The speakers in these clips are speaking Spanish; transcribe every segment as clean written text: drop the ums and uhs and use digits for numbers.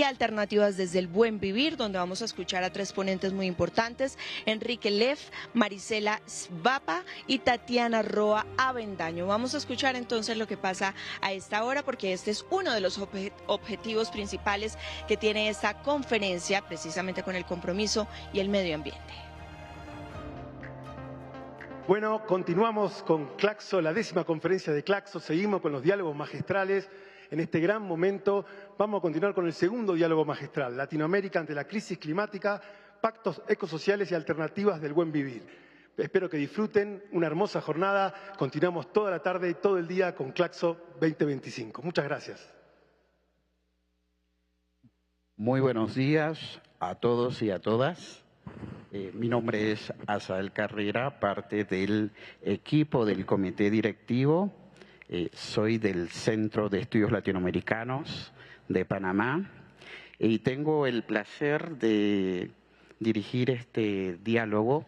y alternativas desde el buen vivir, donde vamos a escuchar a tres ponentes muy importantes: Enrique Leff, Marisela Svapa y Tatiana Roa Avendaño. Vamos a escuchar entonces lo que pasa a esta hora, porque este es uno de los objetivos principales que tiene esta conferencia, precisamente con el compromiso y el medio ambiente. Bueno, continuamos con Claxo, la 10ª conferencia de Claxo. Seguimos con los diálogos magistrales. En este gran momento vamos a continuar con el segundo diálogo magistral: Latinoamérica ante la crisis climática, pactos ecosociales y alternativas del buen vivir. Espero que disfruten una hermosa jornada. Continuamos toda la tarde y todo el día con Claxo 2025. Muchas gracias. Muy buenos días a todos y a todas. Mi nombre es Asael Carrera, parte del equipo del comité directivo. Soy del Centro de Estudios Latinoamericanos de Panamá y tengo el placer de dirigir este diálogo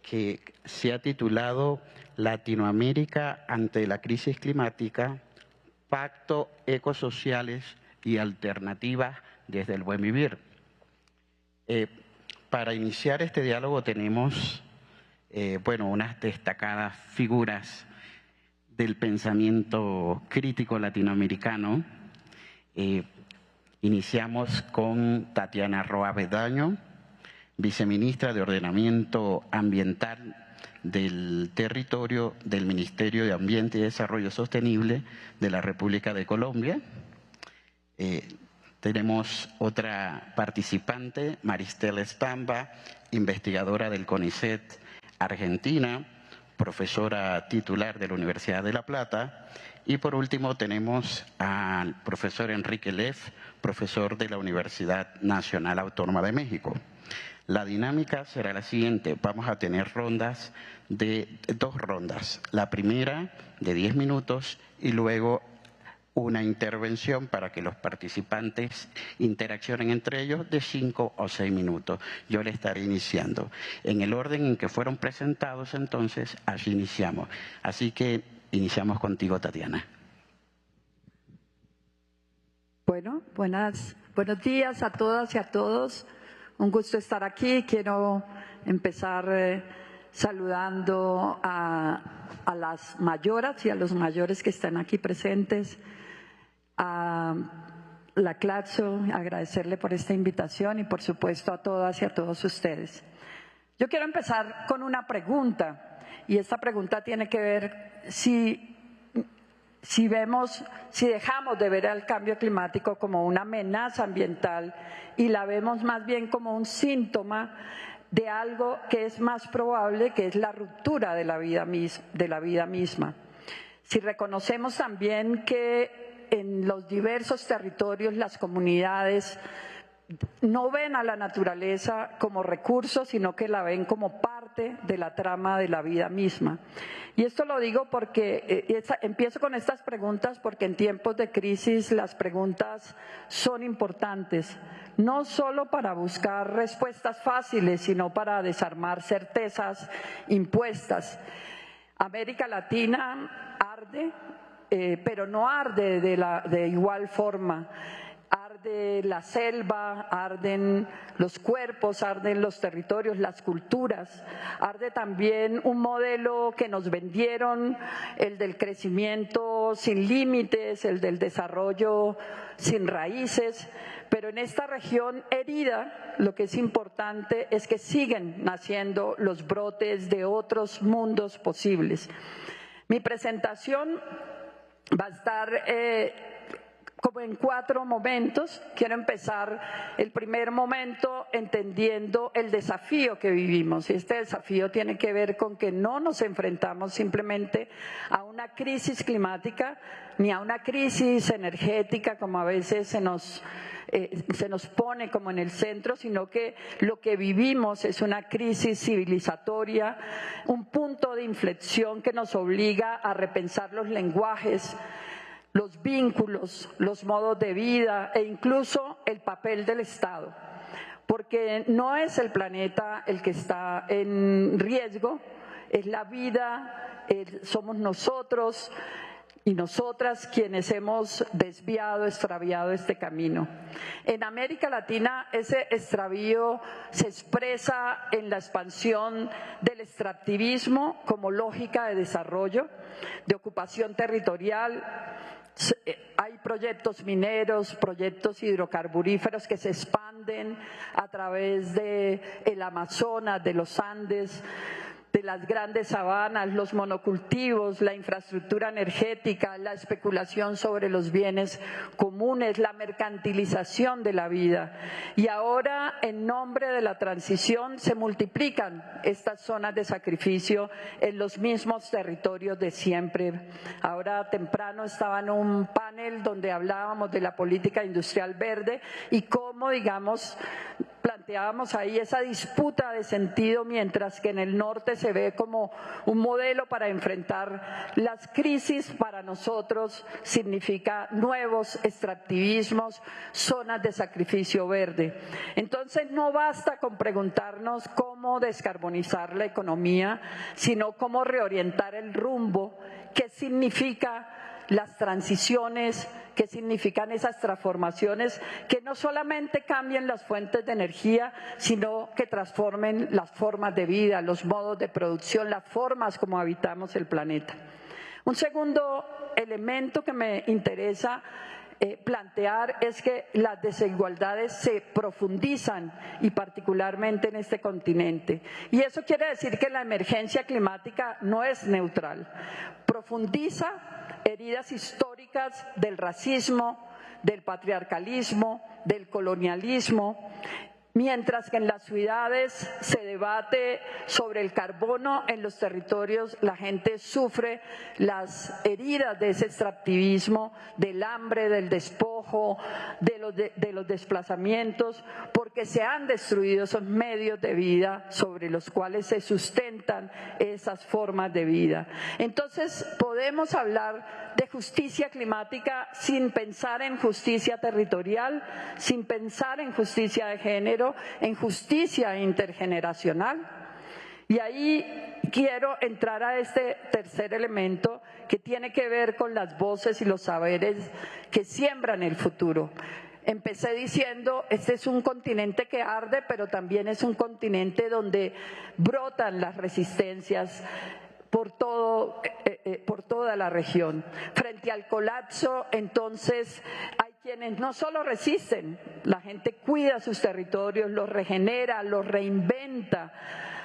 que se ha titulado Latinoamérica ante la crisis climática, pacto ecosociales y alternativas desde el buen vivir. Para iniciar este diálogo tenemos unas destacadas figuras del pensamiento crítico latinoamericano. Iniciamos con Tatiana Roa Avendaño, viceministra de Ordenamiento Ambiental del Territorio del Ministerio de Ambiente y Desarrollo Sostenible de la República de Colombia. Tenemos otra participante, Marisela Svapa, investigadora del CONICET Argentina, profesora titular de la Universidad de La Plata. Y por último tenemos al profesor Enrique Leff, profesor de la Universidad Nacional Autónoma de México. La dinámica será la siguiente: vamos a tener dos rondas. La primera de 10 minutos y luego una intervención para que los participantes interaccionen entre ellos de 5 o 6 minutos. Yo le estaré iniciando. En el orden en que fueron presentados, entonces, así iniciamos. Así que iniciamos contigo, Tatiana. Bueno, buenos días a todas y a todos. Un gusto estar aquí. Quiero empezar saludando a las mayoras y a los mayores que están aquí presentes. A la Claxo, agradecerle por esta invitación y por supuesto a todas y a todos ustedes. Yo quiero empezar con una pregunta, y esta pregunta tiene que ver si dejamos de ver al cambio climático como una amenaza ambiental y la vemos más bien como un síntoma de algo que es más probable, que es la ruptura de la vida misma. Si reconocemos también que en los diversos territorios las comunidades no ven a la naturaleza como recurso, sino que la ven como parte de la trama de la vida misma. Y esto lo digo porque empiezo con estas preguntas porque en tiempos de crisis las preguntas son importantes, no solo para buscar respuestas fáciles, sino para desarmar certezas impuestas. América Latina arde, pero no arde de igual forma. Arde la selva, arden los cuerpos, arden los territorios, las culturas. Arde también un modelo que nos vendieron, el del crecimiento sin límites, el del desarrollo sin raíces. Pero en esta región herida, lo que es importante es que siguen naciendo los brotes de otros mundos posibles. Mi presentación va a estar como en 4 momentos. Quiero empezar el primer momento entendiendo el desafío que vivimos. Y este desafío tiene que ver con que no nos enfrentamos simplemente a una crisis climática ni a una crisis energética, como a veces se nos pone como en el centro, sino que lo que vivimos es una crisis civilizatoria, un punto de inflexión que nos obliga a repensar los lenguajes, los vínculos, los modos de vida e incluso el papel del Estado. Porque no es el planeta el que está en riesgo, es la vida, somos nosotros. y nosotras quienes hemos desviado, extraviado este camino. En América Latina ese extravío se expresa en la expansión del extractivismo como lógica de desarrollo, de ocupación territorial. Hay proyectos mineros, proyectos hidrocarburíferos que se expanden a través del Amazonas, de los Andes, de las grandes sabanas, los monocultivos, la infraestructura energética, la especulación sobre los bienes comunes, la mercantilización de la vida. Y ahora, en nombre de la transición, se multiplican estas zonas de sacrificio en los mismos territorios de siempre. Ahora temprano estaba en un panel donde hablábamos de la política industrial verde y cómo, digamos, planteábamos ahí esa disputa de sentido, mientras que en el norte se ve como un modelo para enfrentar las crisis. Para nosotros significa nuevos extractivismos, zonas de sacrificio verde. Entonces no basta con preguntarnos cómo descarbonizar la economía, sino cómo reorientar el rumbo, qué significa las transiciones, qué significan esas transformaciones que no solamente cambien las fuentes de energía, sino que transformen las formas de vida, los modos de producción, las formas como habitamos el planeta. Un segundo elemento que me interesa plantear es que las desigualdades se profundizan y particularmente en este continente. Y eso quiere decir que la emergencia climática no es neutral, profundiza heridas históricas del racismo, del patriarcalismo, del colonialismo, mientras que en las ciudades se debate sobre el carbono, en los territorios la gente sufre las heridas de ese extractivismo, del hambre, del despojo, de los desplazamientos, porque se han destruido esos medios de vida sobre los cuales se sustentan esas formas de vida. Entonces podemos hablar de justicia climática sin pensar en justicia territorial, sin pensar en justicia de género, en justicia intergeneracional. Y ahí quiero entrar a este tercer elemento que tiene que ver con las voces y los saberes que siembran el futuro. Empecé diciendo, este es un continente que arde, pero también es un continente donde brotan las resistencias por toda la región. Frente al colapso, entonces, hay quienes no solo resisten, la gente cuida sus territorios, los regenera, los reinventa.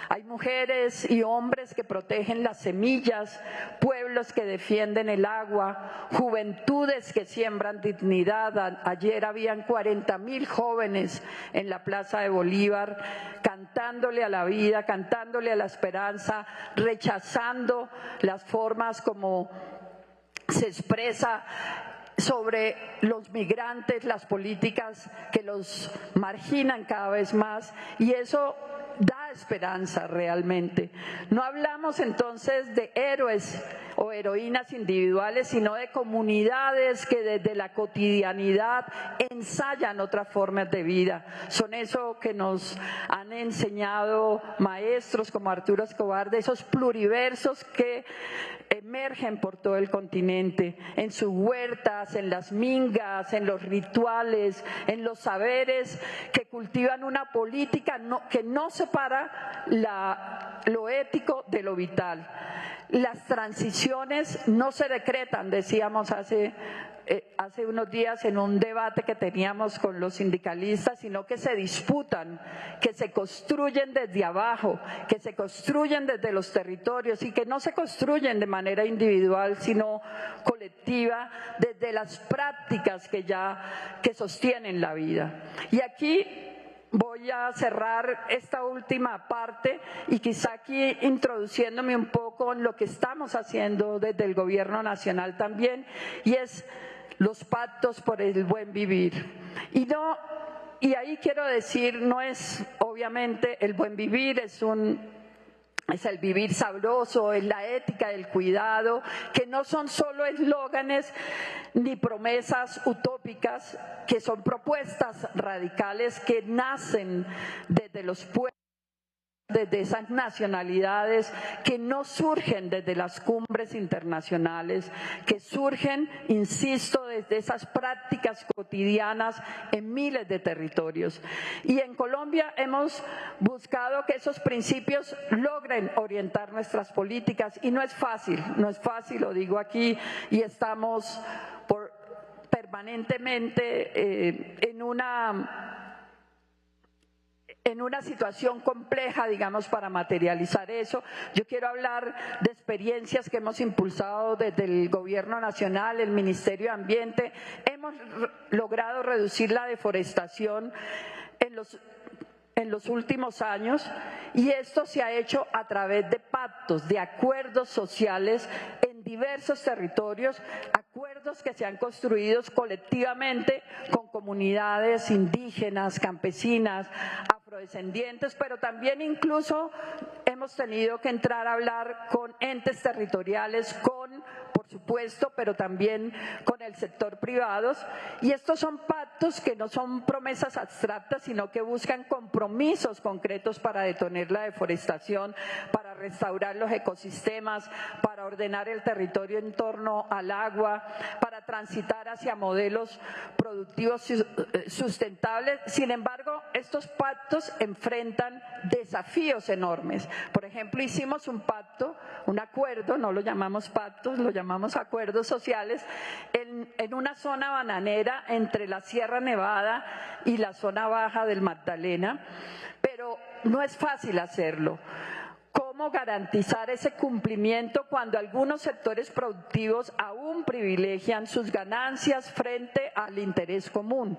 Hay mujeres y hombres que protegen las semillas, pueblos que defienden el agua, juventudes que siembran dignidad. Ayer habían 40.000 jóvenes en la Plaza de Bolívar cantándole a la vida, cantándole a la esperanza, rechazando las formas como se expresa sobre los migrantes, las políticas que los marginan cada vez más, y eso da esperanza realmente. No hablamos entonces de héroes o heroínas individuales, sino de comunidades que desde la cotidianidad ensayan otras formas de vida. Son eso que nos han enseñado maestros como Arturo Escobar, de esos pluriversos que emergen por todo el continente, en sus huertas, en las mingas, en los rituales, en los saberes que cultivan una política que no separa lo ético de lo vital. Las transiciones no se decretan, decíamos hace unos días en un debate que teníamos con los sindicalistas, sino que se disputan, que se construyen desde abajo, que se construyen desde los territorios y que no se construyen de manera individual, sino colectiva, desde las prácticas que sostienen la vida. Y aquí voy a cerrar esta última parte y quizá aquí introduciéndome un poco en lo que estamos haciendo desde el Gobierno Nacional también, y es los pactos por el buen vivir. Y ahí quiero decir, no es obviamente el buen vivir, es el vivir sabroso, es la ética del cuidado, que no son solo eslóganes ni promesas utópicas, que son propuestas radicales que nacen desde los pueblos. desde esas nacionalidades que no surgen desde las cumbres internacionales, que surgen, insisto, desde esas prácticas cotidianas en miles de territorios. Y en Colombia hemos buscado que esos principios logren orientar nuestras políticas y no es fácil, lo digo aquí, y estamos permanentemente en una situación compleja, digamos, para materializar eso. Yo quiero hablar de experiencias que hemos impulsado desde el Gobierno Nacional, el Ministerio de Ambiente. Hemos logrado reducir la deforestación en los últimos años y esto se ha hecho a través de pactos, de acuerdos sociales en diversos territorios, acuerdos que se han construido colectivamente con comunidades indígenas, campesinas, afrodescendientes, pero también incluso hemos tenido que entrar a hablar con entes territoriales, por supuesto, pero también con el sector privado. Y estos son pactos que no son promesas abstractas, sino que buscan compromisos concretos para detener la deforestación, para restaurar los ecosistemas, para ordenar el territorio en torno al agua, para transitar hacia modelos productivos sustentables. Sin embargo, estos pactos enfrentan desafíos enormes. Por ejemplo, hicimos un pacto, un acuerdo, no lo llamamos pactos, lo llamamos acuerdos sociales, en una zona bananera entre la Sierra Nevada y la zona baja del Magdalena, pero no es fácil hacerlo. ¿Cómo garantizar ese cumplimiento cuando algunos sectores productivos aún privilegian sus ganancias frente al interés común?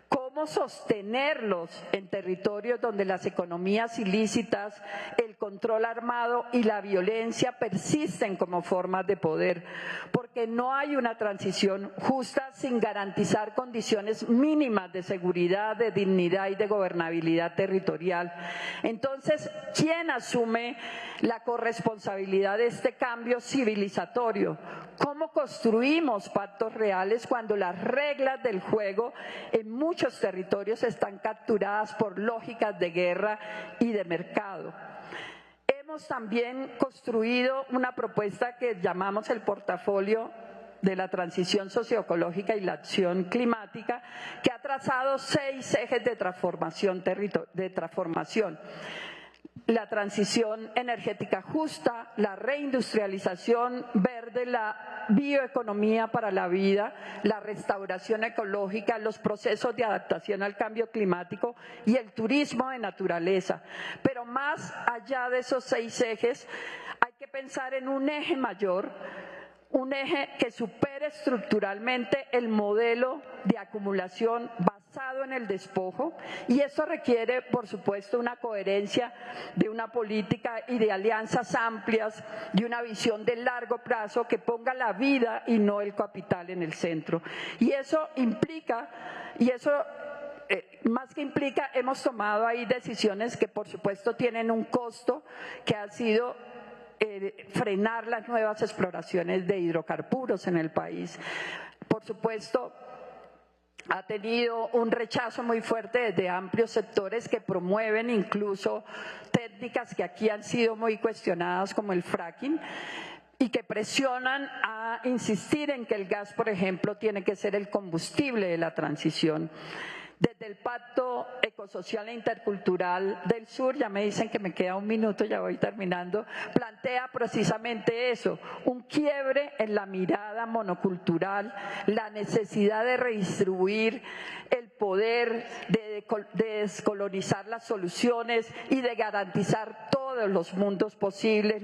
¿Cómo sostenerlos en territorios donde las economías ilícitas, el control armado y la violencia persisten como formas de poder? Porque no hay una transición justa sin garantizar condiciones mínimas de seguridad, de dignidad y de gobernabilidad territorial. Entonces, ¿quién asume la corresponsabilidad de este cambio civilizatorio? ¿Cómo construimos pactos reales cuando las reglas del juego en muchos territorios están capturadas por lógicas de guerra y de mercado? Hemos también construido una propuesta que llamamos el portafolio de la transición socioecológica y la acción climática, que ha trazado 6 ejes de transformación. La transición energética justa, la reindustrialización verde, la bioeconomía para la vida, la restauración ecológica, los procesos de adaptación al cambio climático y el turismo de naturaleza. Pero más allá de esos 6 ejes, hay que pensar en un eje mayor, un eje que supere estructuralmente el modelo de acumulación basado en el despojo, y eso requiere, por supuesto, una coherencia de una política y de alianzas amplias, de una visión de largo plazo que ponga la vida y no el capital en el centro. Y eso implica, más que implica, hemos tomado ahí decisiones que, por supuesto, tienen un costo que ha sido frenar las nuevas exploraciones de hidrocarburos en el país. Por supuesto, ha tenido un rechazo muy fuerte desde amplios sectores que promueven incluso técnicas que aquí han sido muy cuestionadas como el fracking y que presionan a insistir en que el gas, por ejemplo, tiene que ser el combustible de la transición. Desde el Pacto Ecosocial e Intercultural del Sur, ya me dicen que me queda un minuto, ya voy terminando, plantea precisamente eso, un quiebre en la mirada monocultural, la necesidad de redistribuir el poder, de descolonizar las soluciones y de garantizar todos los mundos posibles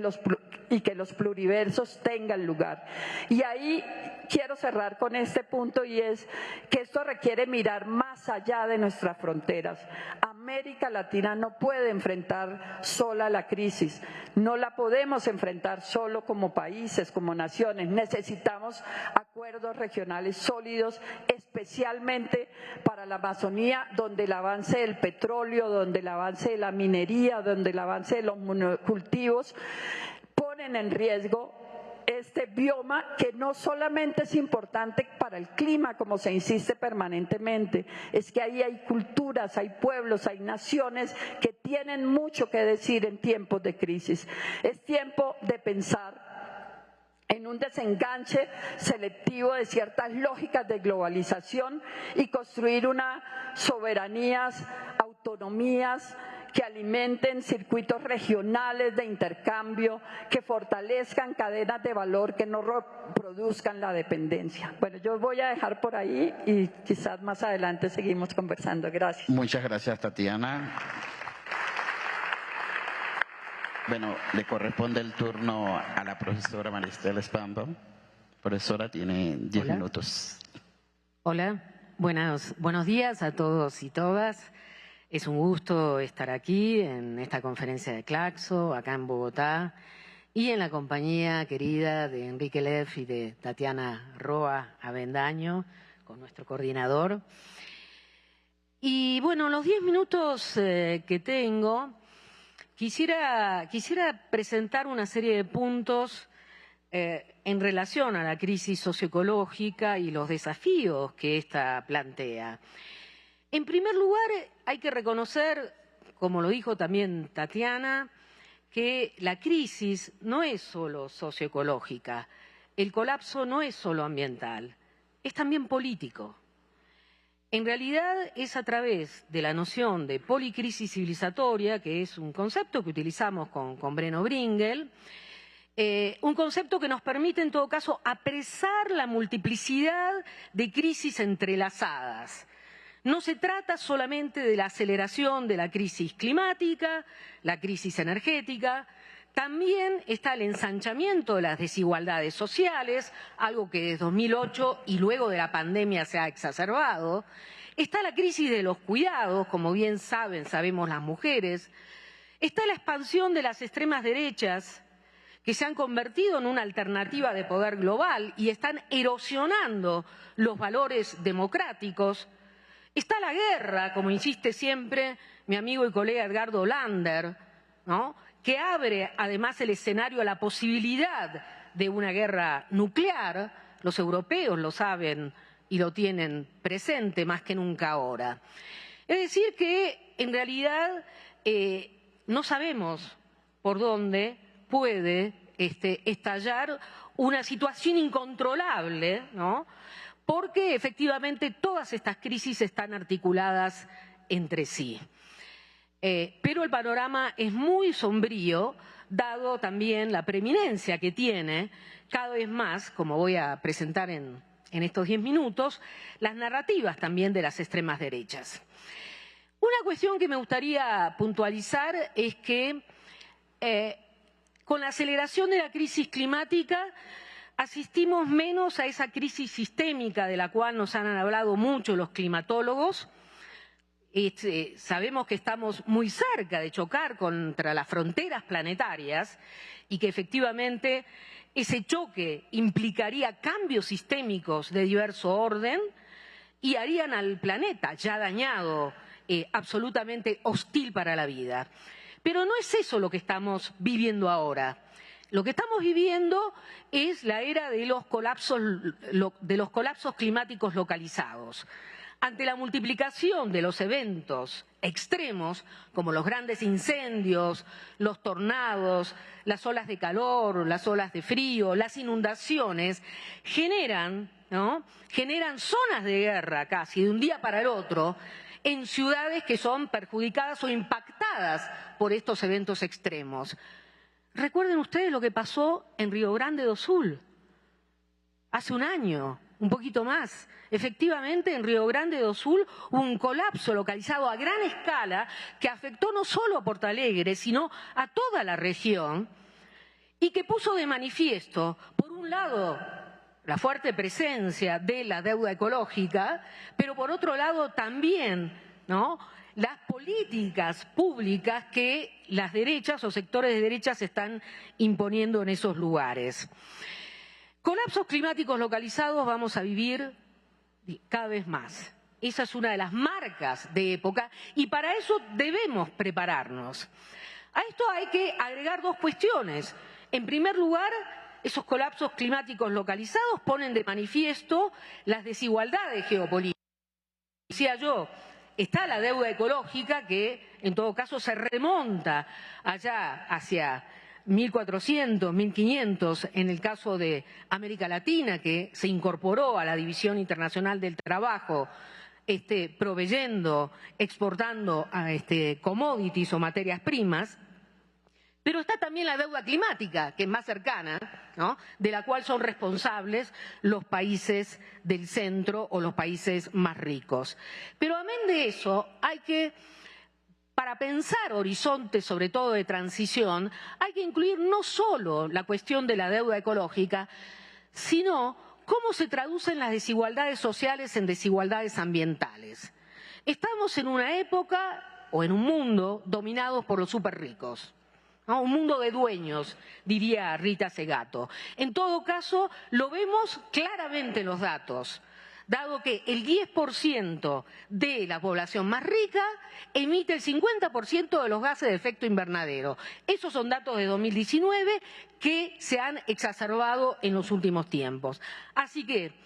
y que los pluriversos tengan lugar. Y ahí quiero cerrar con este punto, y es que esto requiere mirar más allá de nuestras fronteras. América Latina no puede enfrentar sola la crisis, no la podemos enfrentar solo como países, como naciones. Necesitamos acuerdos regionales sólidos, especialmente para la Amazonía, donde el avance del petróleo, donde el avance de la minería, donde el avance de los monocultivos ponen en riesgo este bioma que no solamente es importante para el clima, como se insiste permanentemente, es que ahí hay culturas, hay pueblos, hay naciones que tienen mucho que decir en tiempos de crisis. Es tiempo de pensar en un desenganche selectivo de ciertas lógicas de globalización y construir unas soberanías, autonomías que alimenten circuitos regionales de intercambio, que fortalezcan cadenas de valor, que no reproduzcan la dependencia. Bueno, yo voy a dejar por ahí y quizás más adelante seguimos conversando. Gracias. Muchas gracias, Tatiana. Bueno, le corresponde el turno a la profesora Maristela Spamba. Profesora, tiene 10 minutos. Hola, buenos días a todos y todas. Es un gusto estar aquí en esta conferencia de Claxo, acá en Bogotá, y en la compañía querida de Enrique Leff y de Tatiana Roa Avendaño, con nuestro coordinador. Y bueno, los 10 minutos que tengo, quisiera presentar una serie de puntos en relación a la crisis socioecológica y los desafíos que ésta plantea. En primer lugar, hay que reconocer, como lo dijo también Tatiana, que la crisis no es solo socioecológica, el colapso no es solo ambiental, es también político. En realidad es a través de la noción de policrisis civilizatoria, que es un concepto que utilizamos con Breno Bringel, un concepto que nos permite en todo caso apresar la multiplicidad de crisis entrelazadas. No se trata solamente de la aceleración de la crisis climática, la crisis energética, también está el ensanchamiento de las desigualdades sociales, algo que desde 2008 y luego de la pandemia se ha exacerbado. Está la crisis de los cuidados, como bien sabemos las mujeres. Está la expansión de las extremas derechas, que se han convertido en una alternativa de poder global y están erosionando los valores democráticos. Está la guerra, como insiste siempre mi amigo y colega Edgardo Lander, ¿no?, que abre además el escenario a la posibilidad de una guerra nuclear. Los europeos lo saben y lo tienen presente más que nunca ahora. Es decir que en realidad no sabemos por dónde puede estallar una situación incontrolable, ¿no?, porque efectivamente todas estas crisis están articuladas entre sí. Pero el panorama es muy sombrío, dado también la preeminencia que tiene cada vez más, como voy a presentar en estos 10 minutos, las narrativas también de las extremas derechas. Una cuestión que me gustaría puntualizar es que con la aceleración de la crisis climática asistimos menos a esa crisis sistémica de la cual nos han hablado mucho los climatólogos. Sabemos que estamos muy cerca de chocar contra las fronteras planetarias y que efectivamente ese choque implicaría cambios sistémicos de diverso orden y harían al planeta ya dañado absolutamente hostil para la vida. Pero no es eso lo que estamos viviendo ahora. Lo que estamos viviendo es la era de los colapsos climáticos localizados. Ante la multiplicación de los eventos extremos, como los grandes incendios, los tornados, las olas de calor, las olas de frío, las inundaciones, generan zonas de guerra casi de un día para el otro en ciudades que son perjudicadas o impactadas por estos eventos extremos. Recuerden ustedes lo que pasó en Río Grande do Sul hace un año, un poquito más. Efectivamente, en Río Grande do Sul hubo un colapso localizado a gran escala que afectó no solo a Porto Alegre, sino a toda la región y que puso de manifiesto, por un lado, la fuerte presencia de la deuda ecológica, pero por otro lado también, ¿no?, las políticas públicas que las derechas o sectores de derechas están imponiendo en esos lugares. Colapsos climáticos localizados vamos a vivir cada vez más. Esa es una de las marcas de época y para eso debemos prepararnos. A esto hay que agregar dos cuestiones. En primer lugar, esos colapsos climáticos localizados ponen de manifiesto las desigualdades geopolíticas. Decía yo, está la deuda ecológica que en todo caso se remonta allá hacia 1400, 1500 en el caso de América Latina, que se incorporó a la División Internacional del Trabajo, proveyendo, exportando commodities o materias primas. Pero está también la deuda climática, que es más cercana, ¿no?, de la cual son responsables los países del centro o los países más ricos. Pero amén de eso, para pensar horizontes, sobre todo de transición, hay que incluir no solo la cuestión de la deuda ecológica, sino cómo se traducen las desigualdades sociales en desigualdades ambientales. Estamos en una época o en un mundo dominados por los superricos, ¿no? Un mundo de dueños, diría Rita Segato. En todo caso, lo vemos claramente en los datos, dado que el 10% de la población más rica emite el 50% de los gases de efecto invernadero. Esos son datos de 2019 que se han exacerbado en los últimos tiempos. Así que,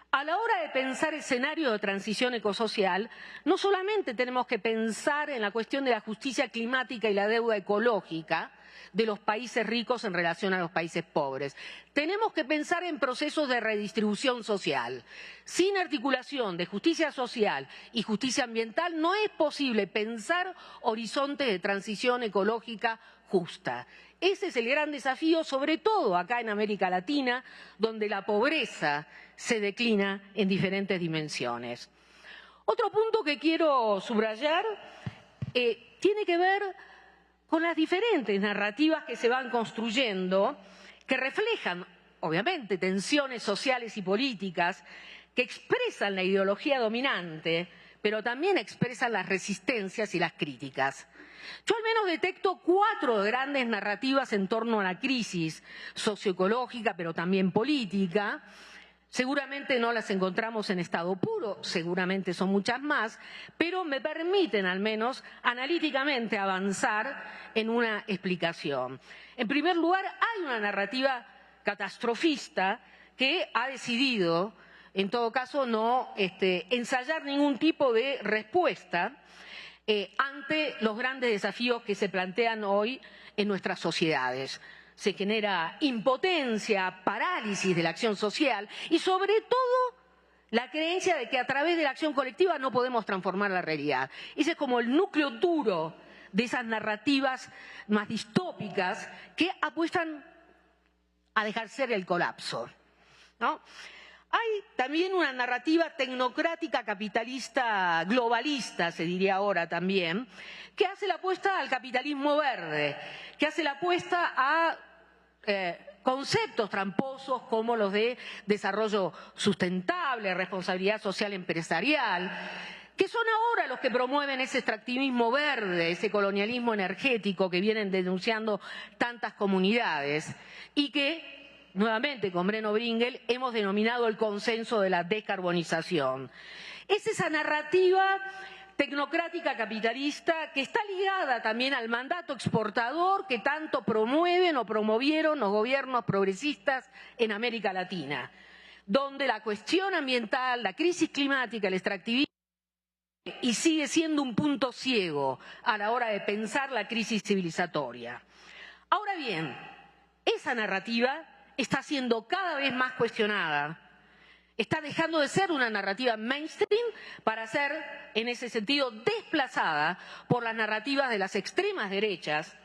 a la hora de pensar escenarios de transición ecosocial, no solamente tenemos que pensar en la cuestión de la justicia climática y la deuda ecológica de los países ricos en relación a los países pobres. Tenemos que pensar en procesos de redistribución social. Sin articulación de justicia social y justicia ambiental no es posible pensar horizontes de transición ecológica justa. Ese es el gran desafío, sobre todo acá en América Latina, donde la pobreza se declina en diferentes dimensiones. Otro punto que quiero subrayar tiene que ver con las diferentes narrativas que se van construyendo, que reflejan, obviamente, tensiones sociales y políticas, que expresan la ideología dominante, pero también expresan las resistencias y las críticas. Yo al menos detecto 4 grandes narrativas en torno a la crisis socioecológica, pero también política. Seguramente no las encontramos en estado puro, seguramente son muchas más, pero me permiten al menos analíticamente avanzar en una explicación. En primer lugar, hay una narrativa catastrofista que ha decidido, en todo caso, no ensayar ningún tipo de respuesta ante los grandes desafíos que se plantean hoy en nuestras sociedades. Se genera impotencia, parálisis de la acción social y, sobre todo, la creencia de que a través de la acción colectiva no podemos transformar la realidad. Ese es como el núcleo duro de esas narrativas más distópicas que apuestan a dejar ser el colapso, ¿no? Hay también una narrativa tecnocrática, capitalista, globalista, se diría ahora también, que hace la apuesta al capitalismo verde, que hace la apuesta a conceptos tramposos como los de desarrollo sustentable, responsabilidad social empresarial, que son ahora los que promueven ese extractivismo verde, ese colonialismo energético que vienen denunciando tantas comunidades y que, nuevamente con Breno Bringel, hemos denominado el consenso de la descarbonización. Es esa narrativa tecnocrática capitalista que está ligada también al mandato exportador que tanto promueven o promovieron los gobiernos progresistas en América Latina, donde la cuestión ambiental, la crisis climática, el extractivismo y sigue siendo un punto ciego a la hora de pensar la crisis civilizatoria. Ahora bien, esa narrativa está siendo cada vez más cuestionada. Está dejando de ser una narrativa mainstream para ser, en ese sentido, desplazada por las narrativas de las extremas derechas,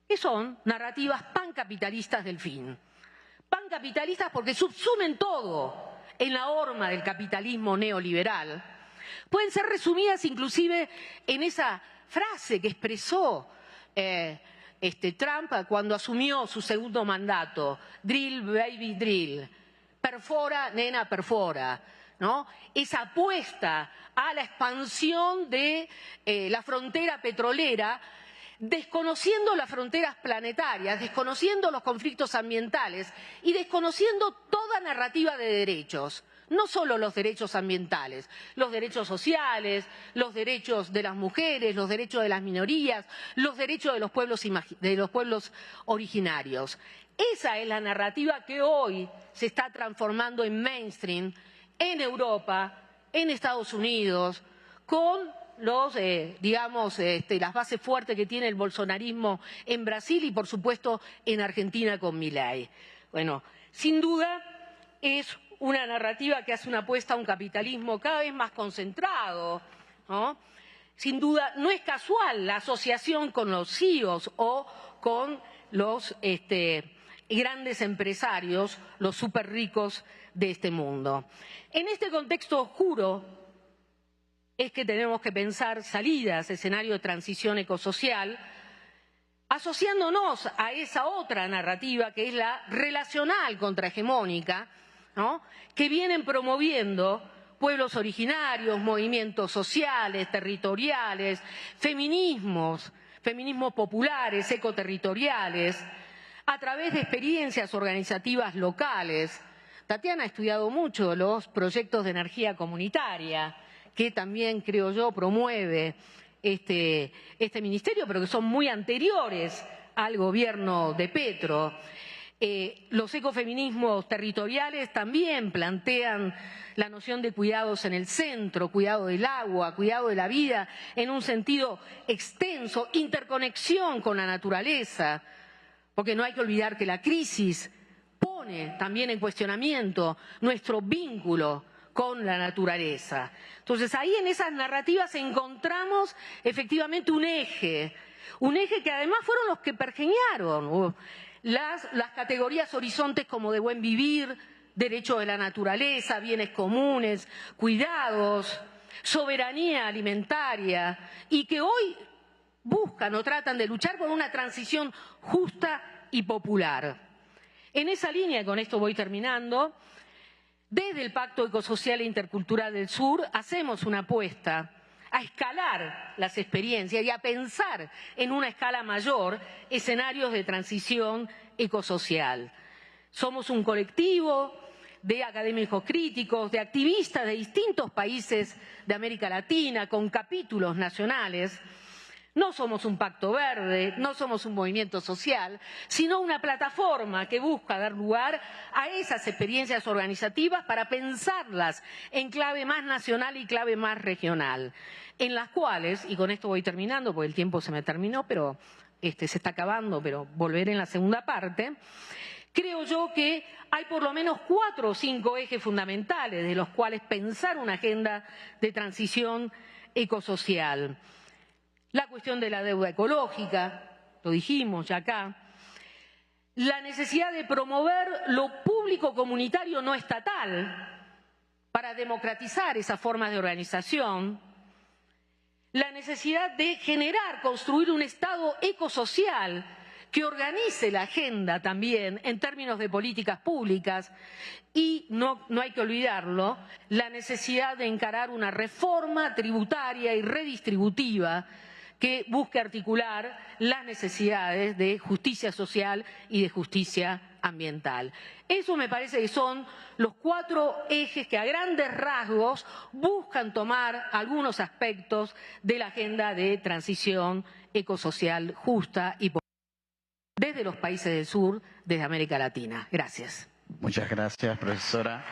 que son narrativas pancapitalistas del fin. Pancapitalistas porque subsumen todo en la horma del capitalismo neoliberal. Pueden ser resumidas inclusive en esa frase que expresó Trump cuando asumió su segundo mandato: drill, baby, drill. Perfora, nena, perfora, ¿no? Esa apuesta a la expansión de la frontera petrolera, desconociendo las fronteras planetarias, desconociendo los conflictos ambientales y desconociendo toda narrativa de derechos. no solo los derechos ambientales, los derechos sociales, los derechos de las mujeres, los derechos de las minorías, los derechos de los pueblos originarios. Esa es la narrativa que hoy se está transformando en mainstream en Europa, en Estados Unidos, con los, las bases fuertes que tiene el bolsonarismo en Brasil y, por supuesto, en Argentina con Milei. Bueno, sin duda es una narrativa que hace una apuesta a un capitalismo cada vez más concentrado, ¿no? Sin duda no es casual la asociación con los CEOs o con los grandes empresarios, los súper ricos de este mundo. En este contexto oscuro es que tenemos que pensar salidas, escenario de transición ecosocial, asociándonos a esa otra narrativa que es la relacional contrahegemónica, ¿no?, que vienen promoviendo pueblos originarios, movimientos sociales, territoriales, feminismos populares, ecoterritoriales, a través de experiencias organizativas locales. Tatiana ha estudiado mucho los proyectos de energía comunitaria, que también, creo yo, promueve este ministerio, pero que son muy anteriores al gobierno de Petro. Los ecofeminismos territoriales también plantean la noción de cuidados en el centro, cuidado del agua, cuidado de la vida en un sentido extenso, interconexión con la naturaleza, porque no hay que olvidar que la crisis pone también en cuestionamiento nuestro vínculo con la naturaleza. Entonces, ahí en esas narrativas encontramos efectivamente un eje que además fueron los que pergeñaron las categorías horizontes como de buen vivir, derecho de la naturaleza, bienes comunes, cuidados, soberanía alimentaria, y que hoy buscan o tratan de luchar por una transición justa y popular. En esa línea, y con esto voy terminando, desde el Pacto Ecosocial e Intercultural del Sur hacemos una apuesta a escalar las experiencias y a pensar en una escala mayor escenarios de transición ecosocial. Somos un colectivo de académicos críticos, de activistas de distintos países de América Latina, con capítulos nacionales. No somos un pacto verde, no somos un movimiento social, sino una plataforma que busca dar lugar a esas experiencias organizativas para pensarlas en clave más nacional y clave más regional, en las cuales, y con esto voy terminando porque el tiempo se me terminó, pero se está acabando, pero volveré en la segunda parte. Creo yo que hay por lo menos 4 o 5 ejes fundamentales de los cuales pensar una agenda de transición ecosocial. La cuestión de la deuda ecológica, lo dijimos ya acá. La necesidad de promover lo público comunitario no estatal para democratizar esas formas de organización. La necesidad de generar, construir un Estado ecosocial que organice la agenda también en términos de políticas públicas y, no hay que olvidarlo, la necesidad de encarar una reforma tributaria y redistributiva que busque articular las necesidades de justicia social y de justicia ambiental. Eso me parece que son los 4 ejes que a grandes rasgos buscan tomar algunos aspectos de la agenda de transición ecosocial justa y popular desde los países del sur, desde América Latina. Gracias. Muchas gracias, profesora.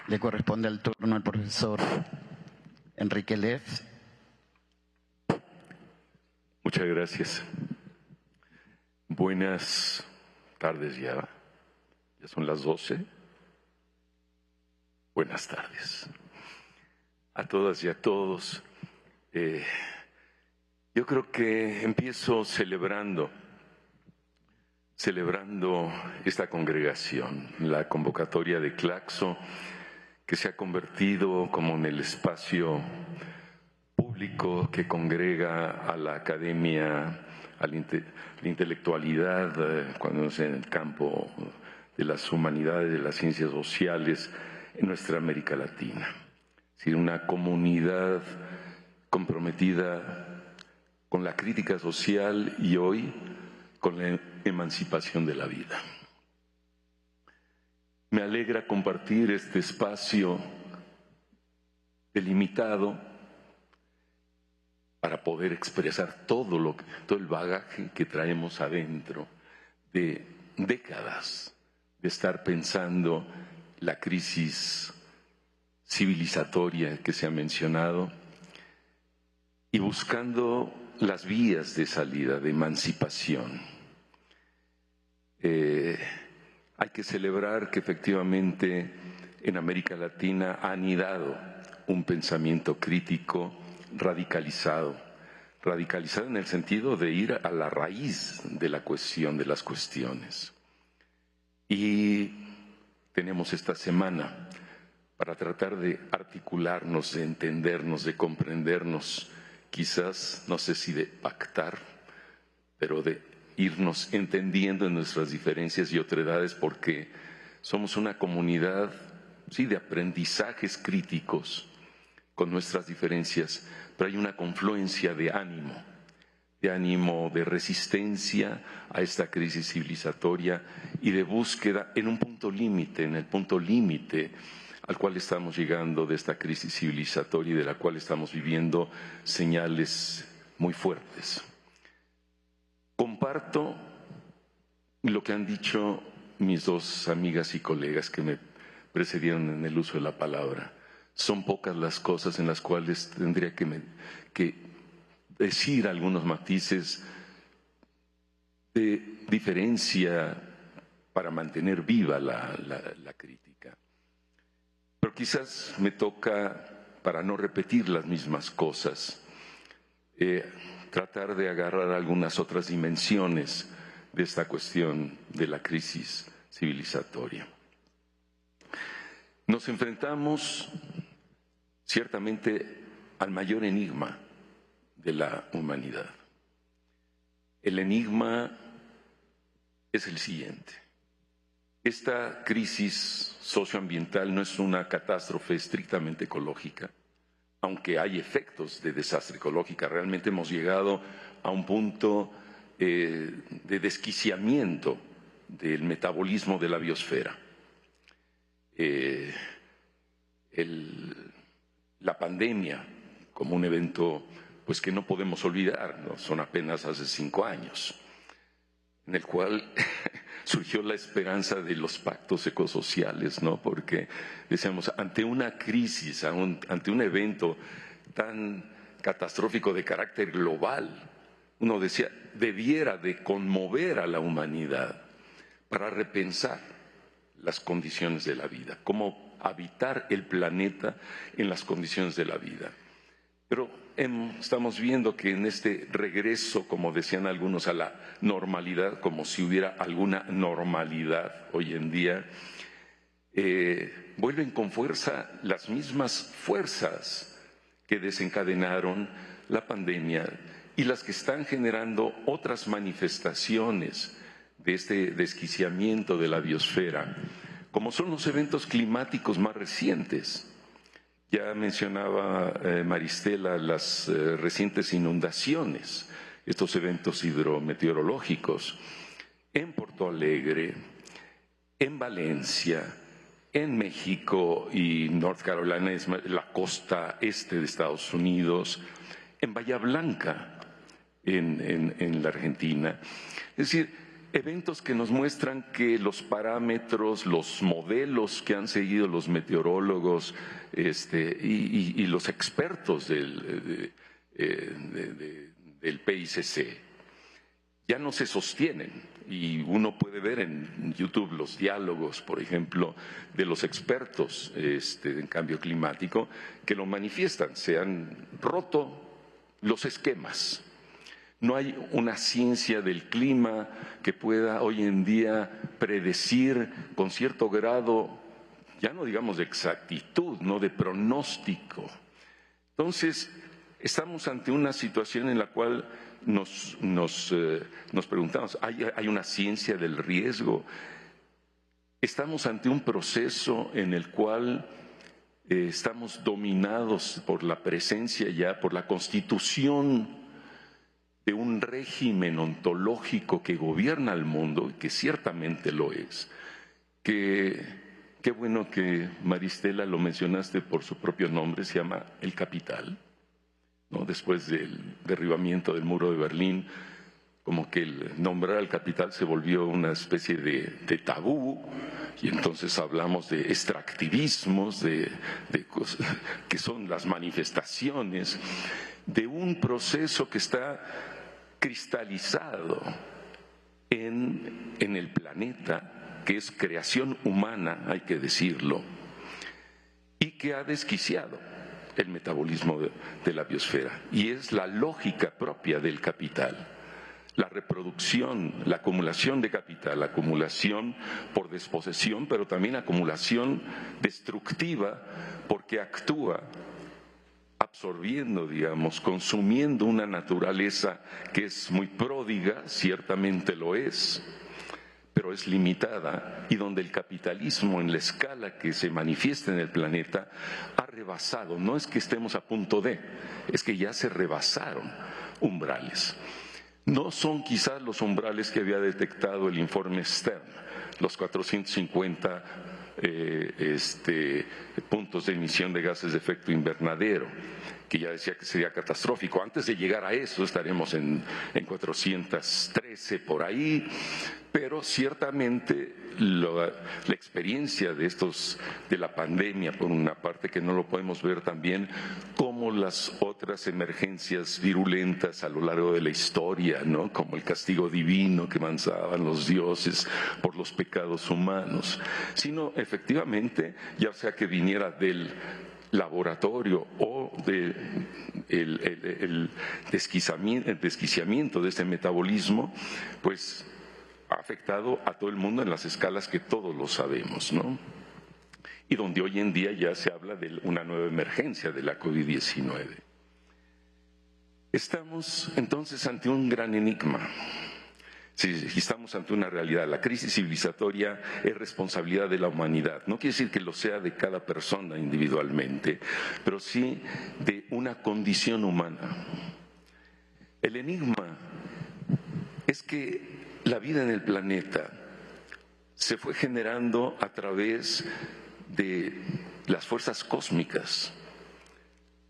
Le corresponde el turno al profesor Enrique Leff. Muchas gracias. Buenas tardes ya. Ya son las 12. Buenas tardes. A todas y a todos. Yo creo que empiezo celebrando esta congregación, la convocatoria de Claxo, que se ha convertido como en el espacio público que congrega a la academia, a la intelectualidad, cuando es en el campo de las humanidades, de las ciencias sociales, en nuestra América Latina. Es decir, una comunidad comprometida con la crítica social y hoy con emancipación de la vida. Me alegra compartir este espacio delimitado para poder expresar todo el bagaje que traemos adentro de décadas de estar pensando la crisis civilizatoria que se ha mencionado y buscando las vías de salida, de emancipación. Hay que celebrar que efectivamente en América Latina ha anidado un pensamiento crítico radicalizado en el sentido de ir a la raíz de la cuestión, de las cuestiones. Y tenemos esta semana para tratar de articularnos, de entendernos, de comprendernos, quizás, no sé si de pactar, pero de irnos entendiendo en nuestras diferencias y otredades, porque somos una comunidad, sí, de aprendizajes críticos con nuestras diferencias, pero hay una confluencia de ánimo, de resistencia a esta crisis civilizatoria y de búsqueda en un punto límite, en el punto límite al cual estamos llegando de esta crisis civilizatoria y de la cual estamos viviendo señales muy fuertes. Comparto lo que han dicho mis dos amigas y colegas que me precedieron en el uso de la palabra. Son pocas las cosas en las cuales tendría que decir algunos matices de diferencia para mantener viva la crítica. Pero quizás me toca, para no repetir las mismas cosas, tratar de agarrar algunas otras dimensiones de esta cuestión de la crisis civilizatoria. Nos enfrentamos ciertamente al mayor enigma de la humanidad. El enigma es el siguiente. Esta crisis socioambiental no es una catástrofe estrictamente ecológica, aunque hay efectos de desastre ecológico. Realmente hemos llegado a un punto de desquiciamiento del metabolismo de la biosfera. La pandemia como un evento pues que no podemos olvidar, ¿no? Son apenas hace 5 años, en el cual surgió la esperanza de los pactos ecosociales, ¿no? Porque decíamos, ante una crisis, ante un evento tan catastrófico de carácter global, uno decía, debiera de conmover a la humanidad para repensar las condiciones de la vida, cómo habitar el planeta en las condiciones de la vida. Pero estamos viendo que en este regreso, como decían algunos, a la normalidad, como si hubiera alguna normalidad hoy en día, vuelven con fuerza las mismas fuerzas que desencadenaron la pandemia y las que están generando otras manifestaciones de este desquiciamiento de la biosfera, como son los eventos climáticos más recientes. Ya mencionaba Maristela las recientes inundaciones, estos eventos hidrometeorológicos en Porto Alegre, en Valencia, en México y North Carolina, es la costa este de Estados Unidos, en Bahía Blanca, en la Argentina. Es decir, eventos que nos muestran que los parámetros, los modelos que han seguido los meteorólogos y los expertos del PICC ya no se sostienen. Y uno puede ver en YouTube los diálogos, por ejemplo, de los expertos en cambio climático que lo manifiestan. Se han roto los esquemas. No hay una ciencia del clima que pueda hoy en día predecir con cierto grado, ya no digamos de exactitud, no de pronóstico. Entonces, estamos ante una situación en la cual nos preguntamos, ¿hay una ciencia del riesgo? Estamos ante un proceso en el cual estamos dominados por la presencia ya, por la constitución de un régimen ontológico que gobierna el mundo, y que ciertamente lo es, qué bueno que Maristela lo mencionaste por su propio nombre, se llama el capital, ¿no? Después del derribamiento del muro de Berlín, como que el nombrar al capital se volvió una especie de tabú, y entonces hablamos de extractivismos, de cosas que son las manifestaciones de un proceso que está cristalizado en el planeta, que es creación humana, hay que decirlo, y que ha desquiciado el metabolismo de la biosfera. Y es la lógica propia del capital. La reproducción, la acumulación de capital, la acumulación por desposesión, pero también acumulación destructiva porque actúa absorbiendo, digamos, consumiendo una naturaleza que es muy pródiga, ciertamente lo es, pero es limitada, y donde el capitalismo en la escala que se manifiesta en el planeta ha rebasado. No es que estemos a punto de, es que ya se rebasaron umbrales. No son quizás los umbrales que había detectado el informe Stern, los 450 puntos de emisión de gases de efecto invernadero, que ya decía que sería catastrófico. Antes de llegar a eso estaremos en 413 por ahí, pero ciertamente la experiencia de la pandemia, por una parte, que no lo podemos ver también como las otras emergencias virulentas a lo largo de la historia, ¿no? Como el castigo divino que lanzaban los dioses por los pecados humanos, sino efectivamente, ya sea que viniera del laboratorio o el desquiciamiento de este metabolismo, pues ha afectado a todo el mundo en las escalas que todos lo sabemos, ¿no? Y donde hoy en día ya se habla de una nueva emergencia de la COVID-19. Estamos entonces ante un gran enigma. Si estamos ante una realidad, la crisis civilizatoria es responsabilidad de la humanidad. No quiere decir que lo sea de cada persona individualmente, pero sí de una condición humana. El enigma es que la vida en el planeta se fue generando a través de las fuerzas cósmicas.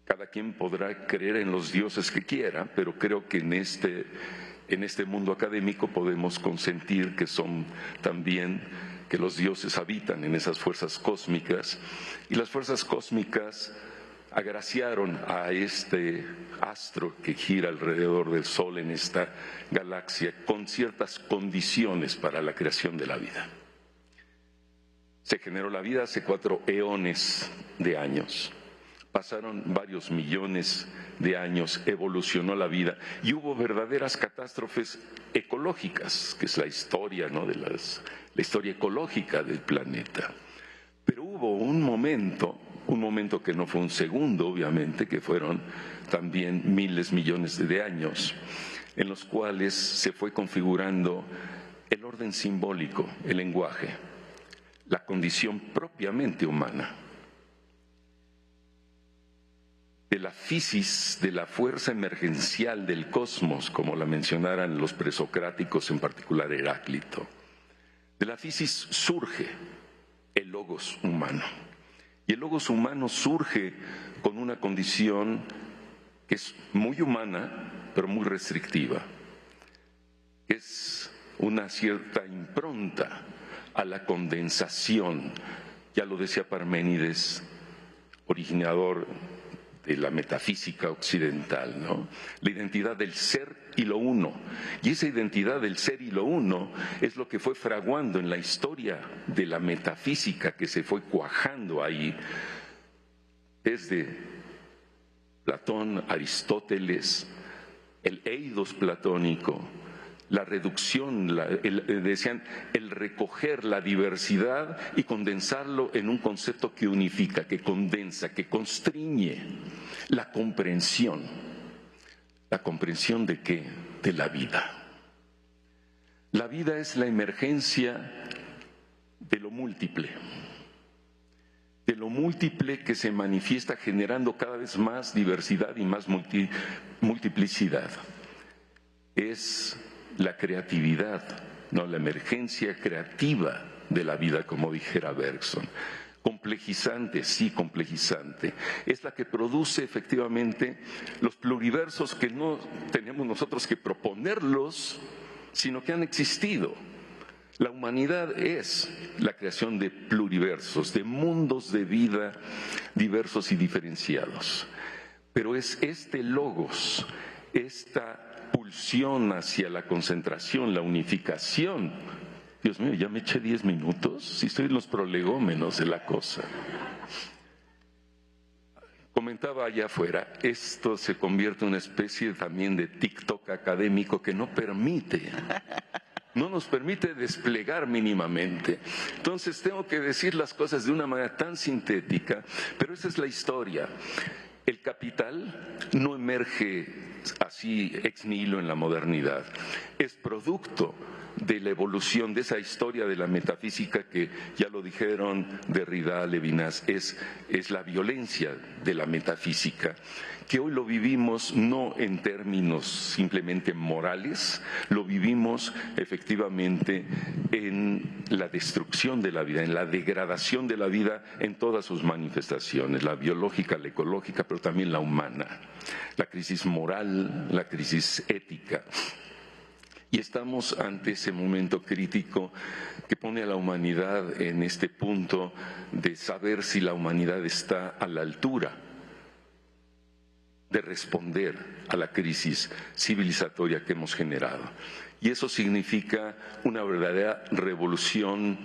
Cada quien podrá creer en los dioses que quiera, pero creo que en este mundo académico podemos consentir que son también, que los dioses habitan en esas fuerzas cósmicas, y las fuerzas cósmicas agraciaron a este astro que gira alrededor del Sol en esta galaxia con ciertas condiciones para la creación de la vida. Se generó la vida hace 4 eones de años. Pasaron varios millones de años, evolucionó la vida y hubo verdaderas catástrofes ecológicas, que es la historia, ¿no?, la historia ecológica del planeta. Pero hubo un momento que no fue un segundo, obviamente, que fueron también miles, millones de años, en los cuales se fue configurando el orden simbólico, el lenguaje, la condición propiamente humana. De la fisis, de la fuerza emergencial del cosmos, como la mencionaran los presocráticos, en particular Heráclito. De la fisis surge el logos humano. Y el logos humano surge con una condición que es muy humana, pero muy restrictiva. Es una cierta impronta a la condensación. Ya lo decía Parménides, originador de la metafísica occidental, ¿no? La identidad del ser y lo uno. Y esa identidad del ser y lo uno es lo que fue fraguando en la historia de la metafísica, que se fue cuajando ahí desde Platón, Aristóteles, el eidos platónico, la reducción, decían, el recoger la diversidad y condensarlo en un concepto que unifica, que condensa, que constriñe. La comprensión. ¿La comprensión de qué? De la vida. La vida es la emergencia de lo múltiple. De lo múltiple que se manifiesta generando cada vez más diversidad y más multiplicidad. es la creatividad, no la emergencia creativa de la vida, como dijera Bergson. Complejizante, sí, complejizante. Es la que produce efectivamente los pluriversos que no tenemos nosotros que proponerlos, sino que han existido. La humanidad es la creación de pluriversos, de mundos de vida diversos y diferenciados. Pero es este logos, esta pulsión hacia la concentración, la unificación. Dios mío, ya me eché 10 minutos, si estoy en los prolegómenos de la cosa. Comentaba allá afuera, esto se convierte en una especie también de TikTok académico que no nos permite desplegar mínimamente. Entonces tengo que decir las cosas de una manera tan sintética, pero esa es la historia. El capital no emerge así ex nihilo en la modernidad, es producto de la evolución de esa historia de la metafísica que, ya lo dijeron Derrida, Levinas, es la violencia de la metafísica, que hoy lo vivimos no en términos simplemente morales, lo vivimos efectivamente en la destrucción de la vida, en la degradación de la vida en todas sus manifestaciones, la biológica, la ecológica, pero también la humana, la crisis moral, la crisis ética. Y estamos ante ese momento crítico que pone a la humanidad en este punto de saber si la humanidad está a la altura de responder a la crisis civilizatoria que hemos generado. Y eso significa una verdadera revolución,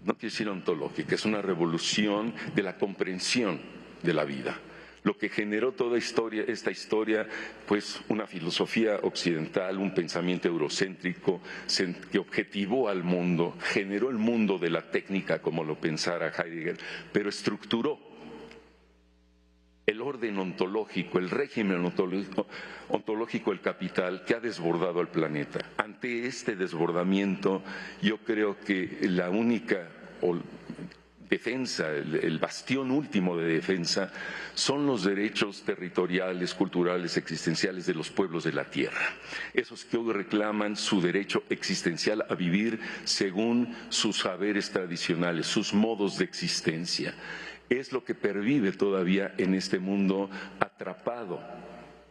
no quiero decir ontológica, es una revolución de la comprensión de la vida. Lo que generó toda esta historia, pues una filosofía occidental, un pensamiento eurocéntrico que objetivó al mundo, generó el mundo de la técnica como lo pensara Heidegger, pero estructuró el orden ontológico, el régimen ontológico del capital que ha desbordado al planeta. Ante este desbordamiento, yo creo que la única defensa, el bastión último de defensa, son los derechos territoriales, culturales, existenciales de los pueblos de la tierra. Esos que hoy reclaman su derecho existencial a vivir según sus saberes tradicionales, sus modos de existencia. Es lo que pervive todavía en este mundo atrapado,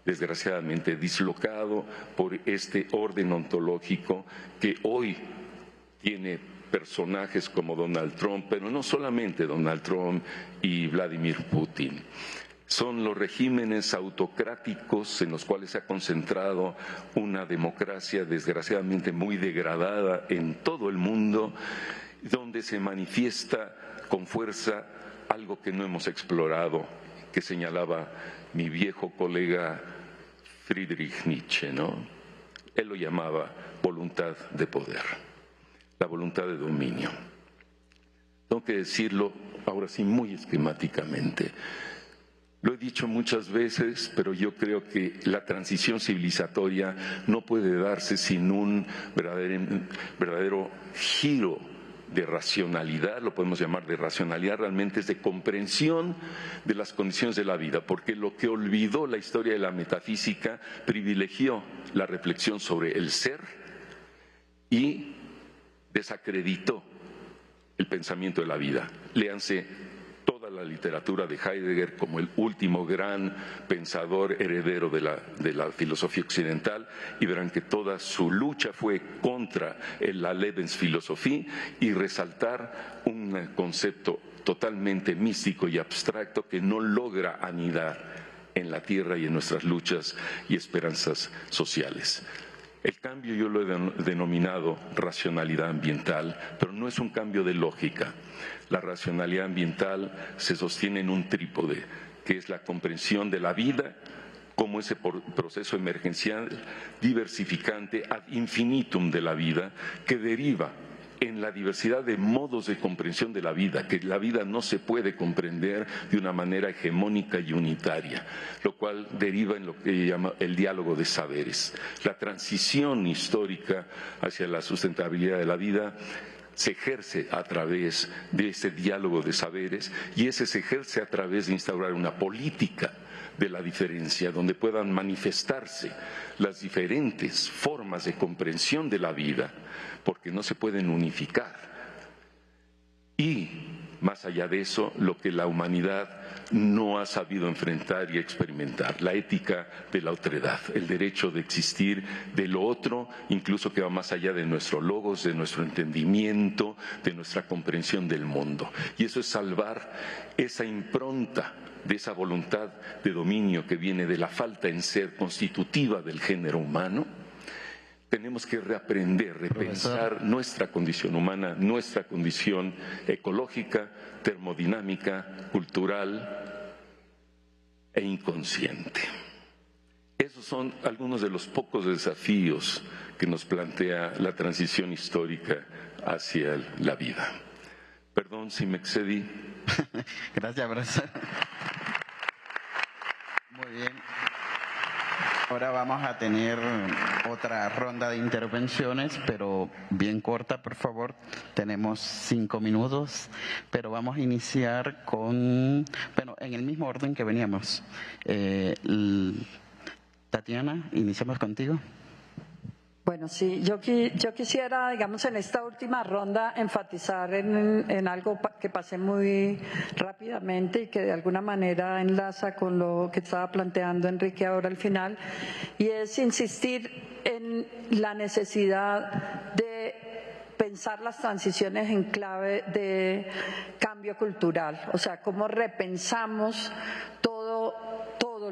desgraciadamente dislocado por este orden ontológico que hoy tiene personajes como Donald Trump, pero no solamente Donald Trump y Vladimir Putin. Son los regímenes autocráticos en los cuales se ha concentrado una democracia desgraciadamente muy degradada en todo el mundo, donde se manifiesta con fuerza algo que no hemos explorado, que señalaba mi viejo colega Friedrich Nietzsche, ¿no? Él lo llamaba voluntad de poder, la voluntad de dominio. Tengo que decirlo ahora sí muy esquemáticamente. Lo he dicho muchas veces, pero yo creo que la transición civilizatoria no puede darse sin un verdadero giro de racionalidad, lo podemos llamar de racionalidad, realmente es de comprensión de las condiciones de la vida, porque lo que olvidó la historia de la metafísica privilegió la reflexión sobre el ser y desacreditó el pensamiento de la vida. Léanse toda la literatura de Heidegger como el último gran pensador heredero de la filosofía occidental y verán que toda su lucha fue contra la Lebensphilosophie y resaltar un concepto totalmente místico y abstracto que no logra anidar en la tierra y en nuestras luchas y esperanzas sociales. El cambio yo lo he denominado racionalidad ambiental, pero no es un cambio de lógica. La racionalidad ambiental se sostiene en un trípode, que es la comprensión de la vida como ese proceso emergencial diversificante ad infinitum de la vida que deriva en la diversidad de modos de comprensión de la vida, que la vida no se puede comprender de una manera hegemónica y unitaria, lo cual deriva en lo que llama el diálogo de saberes. La transición histórica hacia la sustentabilidad de la vida se ejerce a través de ese diálogo de saberes y ese se ejerce a través de instaurar una política de la diferencia, donde puedan manifestarse las diferentes formas de comprensión de la vida, porque no se pueden unificar. Y, más allá de eso, lo que la humanidad no ha sabido enfrentar y experimentar, la ética de la otredad, el derecho de existir de lo otro, incluso que va más allá de nuestro logos, de nuestro entendimiento, de nuestra comprensión del mundo. Y eso es salvar esa impronta de esa voluntad de dominio que viene de la falta en ser constitutiva del género humano. Tenemos que reaprender, repensar nuestra condición humana, nuestra condición ecológica, termodinámica, cultural e inconsciente. Esos son algunos de los pocos desafíos que nos plantea la transición histórica hacia la vida. Perdón si me excedí. Gracias, profesor. Muy bien. Ahora vamos a tener otra ronda de intervenciones, pero bien corta, por favor. Tenemos 5 minutos, pero vamos a iniciar con, bueno, en el mismo orden que veníamos. Tatiana, iniciamos contigo. Bueno, sí, yo quisiera, digamos, en esta última ronda enfatizar en algo que pasé muy rápidamente y que de alguna manera enlaza con lo que estaba planteando Enrique ahora al final, y es insistir en la necesidad de pensar las transiciones en clave de cambio cultural, o sea, cómo repensamos todo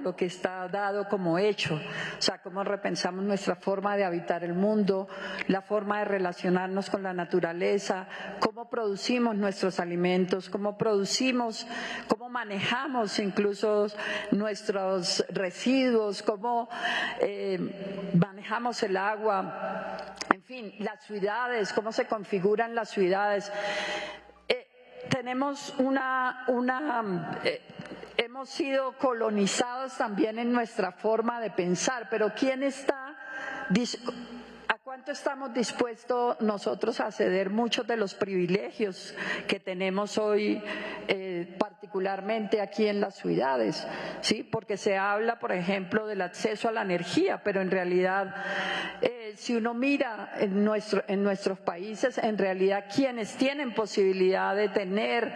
lo que está dado como hecho, o sea, cómo repensamos nuestra forma de habitar el mundo, la forma de relacionarnos con la naturaleza, cómo producimos nuestros alimentos, cómo manejamos incluso nuestros residuos, cómo manejamos el agua, en fin, las ciudades, cómo se configuran las ciudades. Tenemos hemos sido colonizados también en nuestra forma de pensar, pero ¿a cuánto estamos dispuestos nosotros a ceder muchos de los privilegios que tenemos hoy, particularmente aquí en las ciudades? ¿Sí? Porque se habla, por ejemplo, del acceso a la energía, pero en realidad, si uno mira en nuestros países, en realidad quienes tienen posibilidad de tener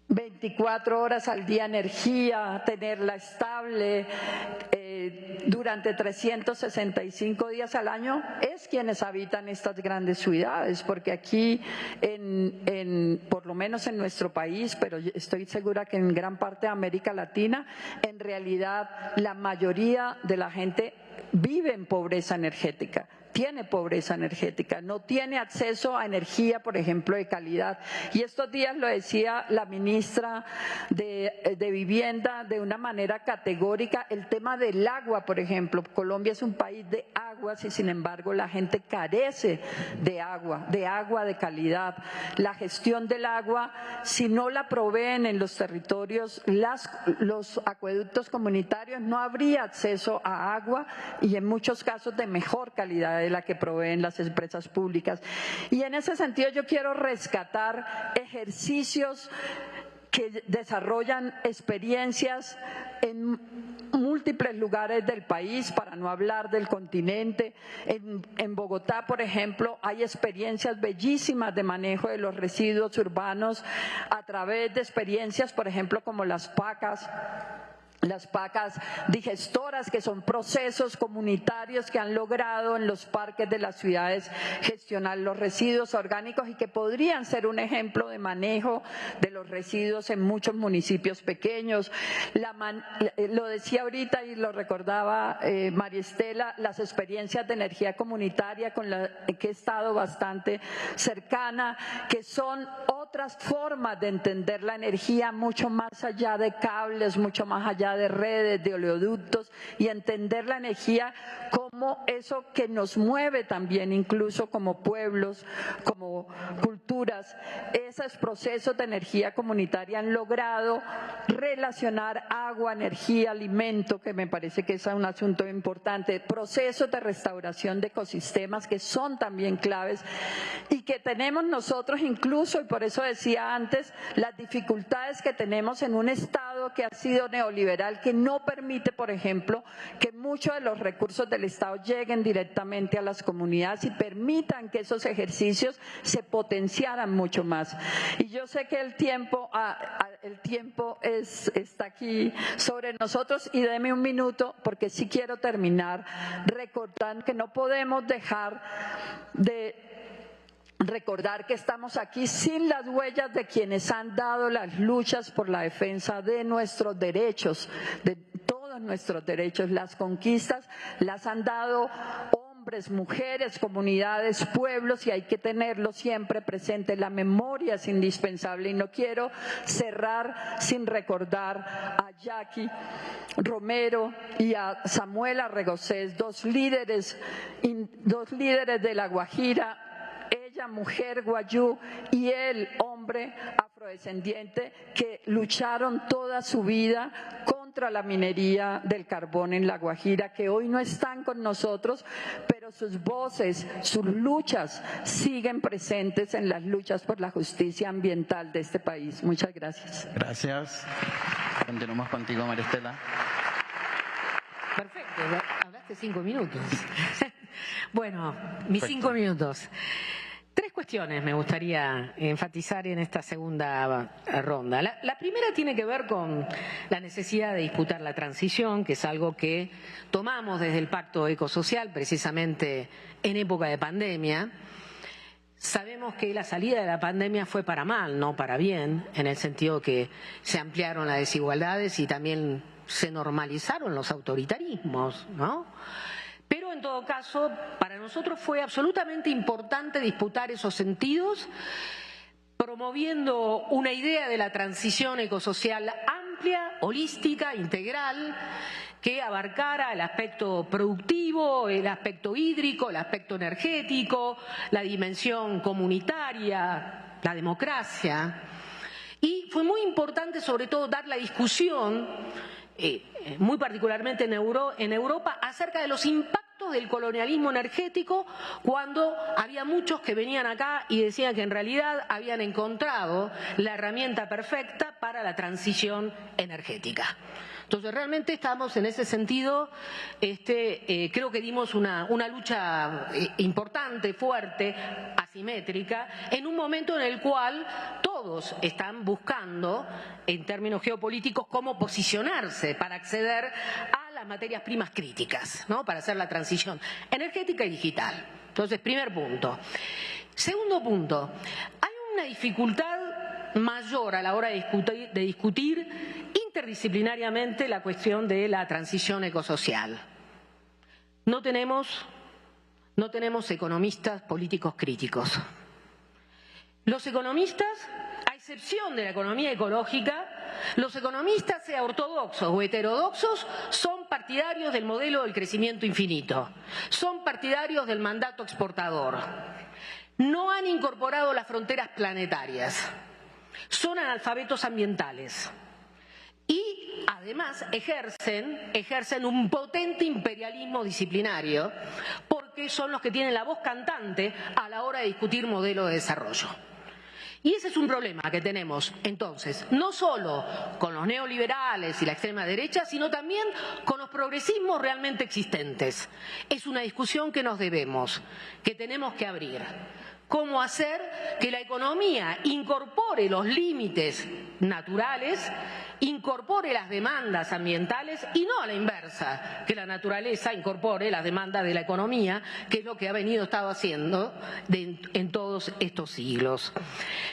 24 horas al día energía, tenerla estable durante 365 días al año, es quienes habitan estas grandes ciudades, porque aquí, por lo menos en nuestro país, pero estoy segura que en gran parte de América Latina, en realidad la mayoría de la gente vive en pobreza energética. Tiene pobreza energética, no tiene acceso a energía, por ejemplo, de calidad. Y estos días lo decía la ministra de Vivienda de una manera categórica, el tema del agua, por ejemplo. Colombia es un país de aguas y sin embargo la gente carece de agua de calidad. La gestión del agua, si no la proveen en los territorios, los acueductos comunitarios, no habría acceso a agua y en muchos casos de mejor calidad de la que proveen las empresas públicas. Y en ese sentido yo quiero rescatar ejercicios que desarrollan experiencias en múltiples lugares del país, para no hablar del continente. En Bogotá, por ejemplo, hay experiencias bellísimas de manejo de los residuos urbanos a través de experiencias, por ejemplo, como las pacas digestoras, que son procesos comunitarios que han logrado en los parques de las ciudades gestionar los residuos orgánicos y que podrían ser un ejemplo de manejo de los residuos en muchos municipios pequeños. Lo decía ahorita y lo recordaba María Estela, las experiencias de energía comunitaria con la que he estado bastante cercana, que son otras formas de entender la energía, mucho más allá de cables, mucho más allá de redes, de oleoductos, y entender la energía como eso que nos mueve también, incluso como pueblos, como culturas. Esos procesos de energía comunitaria han logrado relacionar agua, energía, alimento, que me parece que es un asunto importante, procesos de restauración de ecosistemas que son también claves y que tenemos nosotros incluso, y por eso decía antes, las dificultades que tenemos en un Estado que ha sido neoliberal, que no permite, por ejemplo, que muchos de los recursos del Estado lleguen directamente a las comunidades y permitan que esos ejercicios se potenciaran mucho más. Y yo sé que el tiempo está aquí sobre nosotros, y deme un minuto porque sí quiero terminar recordando que no podemos dejar de recordar que estamos aquí sin las huellas de quienes han dado las luchas por la defensa de nuestros derechos, de todos nuestros derechos. Las conquistas las han dado hombres, mujeres, comunidades, pueblos, y hay que tenerlo siempre presente. La memoria es indispensable, y no quiero cerrar sin recordar a Jackie Romero y a Samuel Arregocés, dos líderes de La Guajira, ella mujer guayú y él hombre afrodescendiente, que lucharon toda su vida contra la minería del carbón en La Guajira, que hoy no están con nosotros, pero sus voces, sus luchas siguen presentes en las luchas por la justicia ambiental de este país. Muchas gracias. Gracias. Continuamos contigo, Maristela. Perfecto, hablaste 5 minutos. Bueno, mis 5 minutos. 3 cuestiones me gustaría enfatizar en esta segunda ronda. La primera tiene que ver con la necesidad de disputar la transición, que es algo que tomamos desde el Pacto Ecosocial, precisamente en época de pandemia. Sabemos que la salida de la pandemia fue para mal, no para bien, en el sentido que se ampliaron las desigualdades y también se normalizaron los autoritarismos, ¿no? Pero en todo caso, para nosotros fue absolutamente importante disputar esos sentidos, promoviendo una idea de la transición ecosocial amplia, holística, integral, que abarcara el aspecto productivo, el aspecto hídrico, el aspecto energético, la dimensión comunitaria, la democracia. Y fue muy importante, sobre todo, dar la discusión, muy particularmente en Europa, acerca de los impactos del colonialismo energético, cuando había muchos que venían acá y decían que en realidad habían encontrado la herramienta perfecta para la transición energética. Entonces, realmente estamos en ese sentido, creo que dimos una lucha importante, fuerte, asimétrica, en un momento en el cual todos están buscando, en términos geopolíticos, cómo posicionarse para acceder a las materias primas críticas, ¿no? Para hacer la transición energética y digital. Entonces, primer punto. Segundo punto, hay una dificultad mayor a la hora de discutir interdisciplinariamente la cuestión de la transición ecosocial. No tenemos economistas políticos críticos. Los economistas, a excepción de la economía ecológica, los economistas, sea ortodoxos o heterodoxos, son partidarios del modelo del crecimiento infinito, son partidarios del mandato exportador, no han incorporado las fronteras planetarias, son analfabetos ambientales. Y además ejercen un potente imperialismo disciplinario, porque son los que tienen la voz cantante a la hora de discutir modelo de desarrollo. Y ese es un problema que tenemos, entonces, no solo con los neoliberales y la extrema derecha, sino también con los progresismos realmente existentes. Es una discusión que nos debemos, que tenemos que abrir. ¿Cómo hacer que la economía incorpore los límites naturales, incorpore las demandas ambientales y no a la inversa, que la naturaleza incorpore las demandas de la economía, que es lo que ha estado haciendo en todos estos siglos?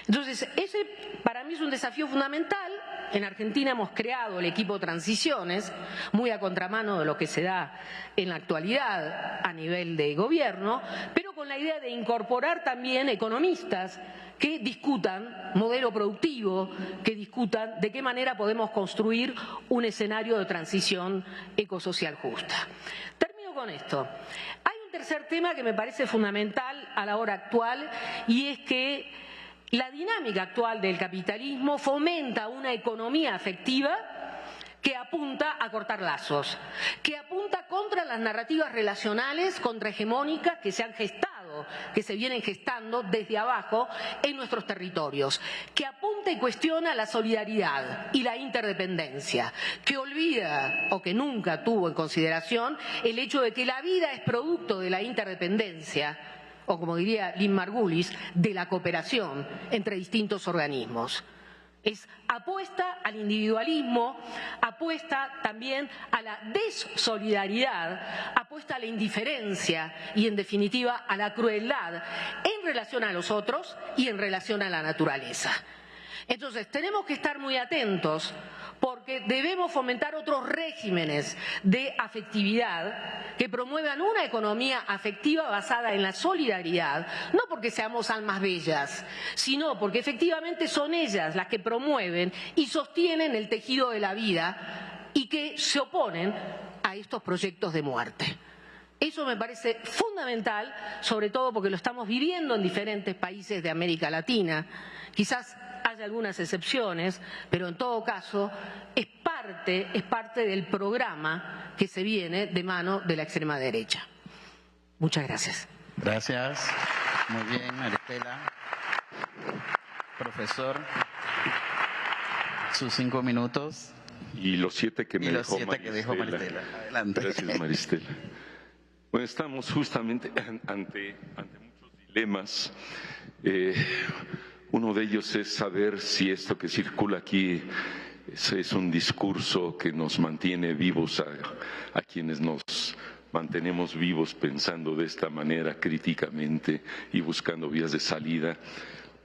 Entonces, ese para mí es un desafío fundamental. En Argentina hemos creado el equipo Transiciones, muy a contramano de lo que se da en la actualidad a nivel de gobierno, pero con la idea de incorporar también economistas que discutan modelo productivo, que discutan de qué manera podemos construir un escenario de transición ecosocial justa. Termino con esto. Hay un tercer tema que me parece fundamental a la hora actual, y es que la dinámica actual del capitalismo fomenta una economía afectiva que apunta a cortar lazos, que apunta contra las narrativas relacionales contrahegemónicas que se han gestado, que se vienen gestando desde abajo en nuestros territorios, que apunta y cuestiona la solidaridad y la interdependencia, que olvida o que nunca tuvo en consideración el hecho de que la vida es producto de la interdependencia, o como diría Lynn Margulis, de la cooperación entre distintos organismos. Es apuesta al individualismo, apuesta también a la dessolidaridad, apuesta a la indiferencia y, en definitiva, a la crueldad en relación a los otros y en relación a la naturaleza. Entonces, tenemos que estar muy atentos porque debemos fomentar otros regímenes de afectividad que promuevan una economía afectiva basada en la solidaridad, no porque seamos almas bellas, sino porque efectivamente son ellas las que promueven y sostienen el tejido de la vida y que se oponen a estos proyectos de muerte. Eso me parece fundamental, sobre todo porque lo estamos viviendo en diferentes países de América Latina. Quizás haya algunas excepciones, pero en todo caso es parte del programa que se viene de mano de la extrema derecha. Muchas gracias. Gracias. Muy bien, Maristela. Profesor, sus 5 minutos. Y los 7 que me dejó Maristela. Adelante. Gracias, Maristela. Bueno, estamos justamente ante muchos dilemas. Uno de ellos es saber si esto que circula aquí es un discurso que nos mantiene vivos a quienes nos mantenemos vivos pensando de esta manera críticamente y buscando vías de salida,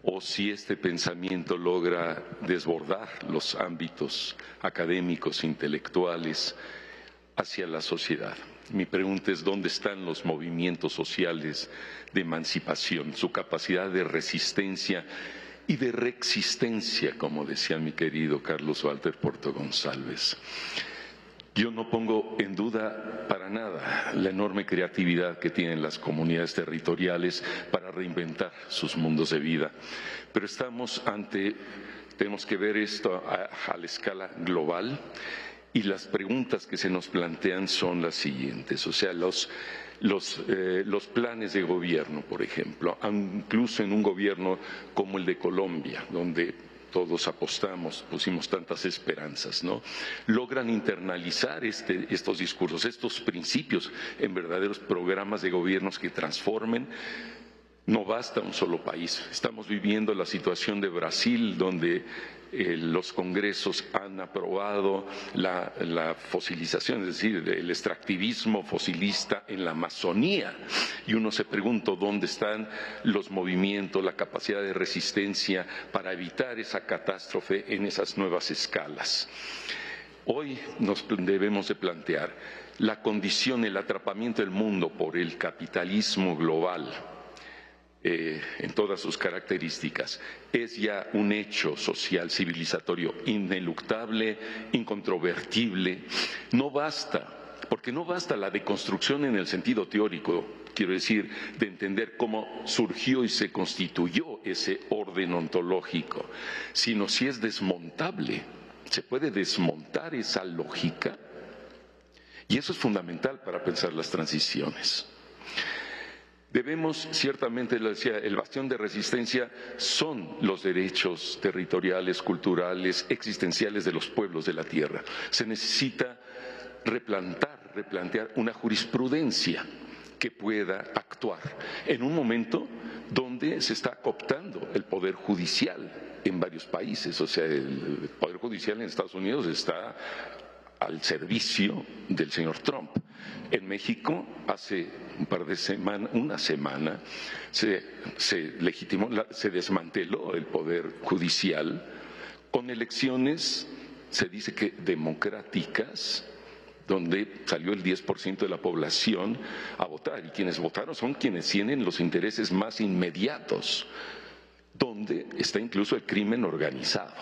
o si este pensamiento logra desbordar los ámbitos académicos, intelectuales, hacia la sociedad. Mi pregunta es: ¿dónde están los movimientos sociales de emancipación, su capacidad de resistencia y de reexistencia, como decía mi querido Carlos Walter Porto González? Yo no pongo en duda para nada la enorme creatividad que tienen las comunidades territoriales para reinventar sus mundos de vida, pero tenemos que ver esto a la escala global. Y las preguntas que se nos plantean son las siguientes, o sea, los planes de gobierno, por ejemplo, incluso en un gobierno como el de Colombia, donde todos apostamos, pusimos tantas esperanzas, ¿no? Logran internalizar estos discursos, estos principios en verdaderos programas de gobiernos que transformen. No basta un solo país. Estamos viviendo la situación de Brasil, donde los congresos han aprobado la fosilización, es decir, el extractivismo fosilista en la Amazonía. Y uno se pregunta dónde están los movimientos, la capacidad de resistencia para evitar esa catástrofe en esas nuevas escalas. Hoy nos debemos de plantear la condición, el atrapamiento del mundo por el capitalismo global. En todas sus características, es ya un hecho social civilizatorio ineluctable, incontrovertible. No basta, porque no basta la deconstrucción en el sentido teórico, quiero decir, de entender cómo surgió y se constituyó ese orden ontológico, sino si es desmontable, se puede desmontar esa lógica, y eso es fundamental para pensar las transiciones. Debemos, ciertamente, lo decía, el bastión de resistencia son los derechos territoriales, culturales, existenciales de los pueblos de la tierra. Se necesita replantear una jurisprudencia que pueda actuar en un momento donde se está cooptando el poder judicial en varios países. O sea, el poder judicial en Estados Unidos está al servicio del señor Trump. En México, hace una semana, se desmanteló el poder judicial con elecciones, se dice que democráticas, donde salió el 10% de la población a votar, y quienes votaron son quienes tienen los intereses más inmediatos donde está incluso el crimen organizado.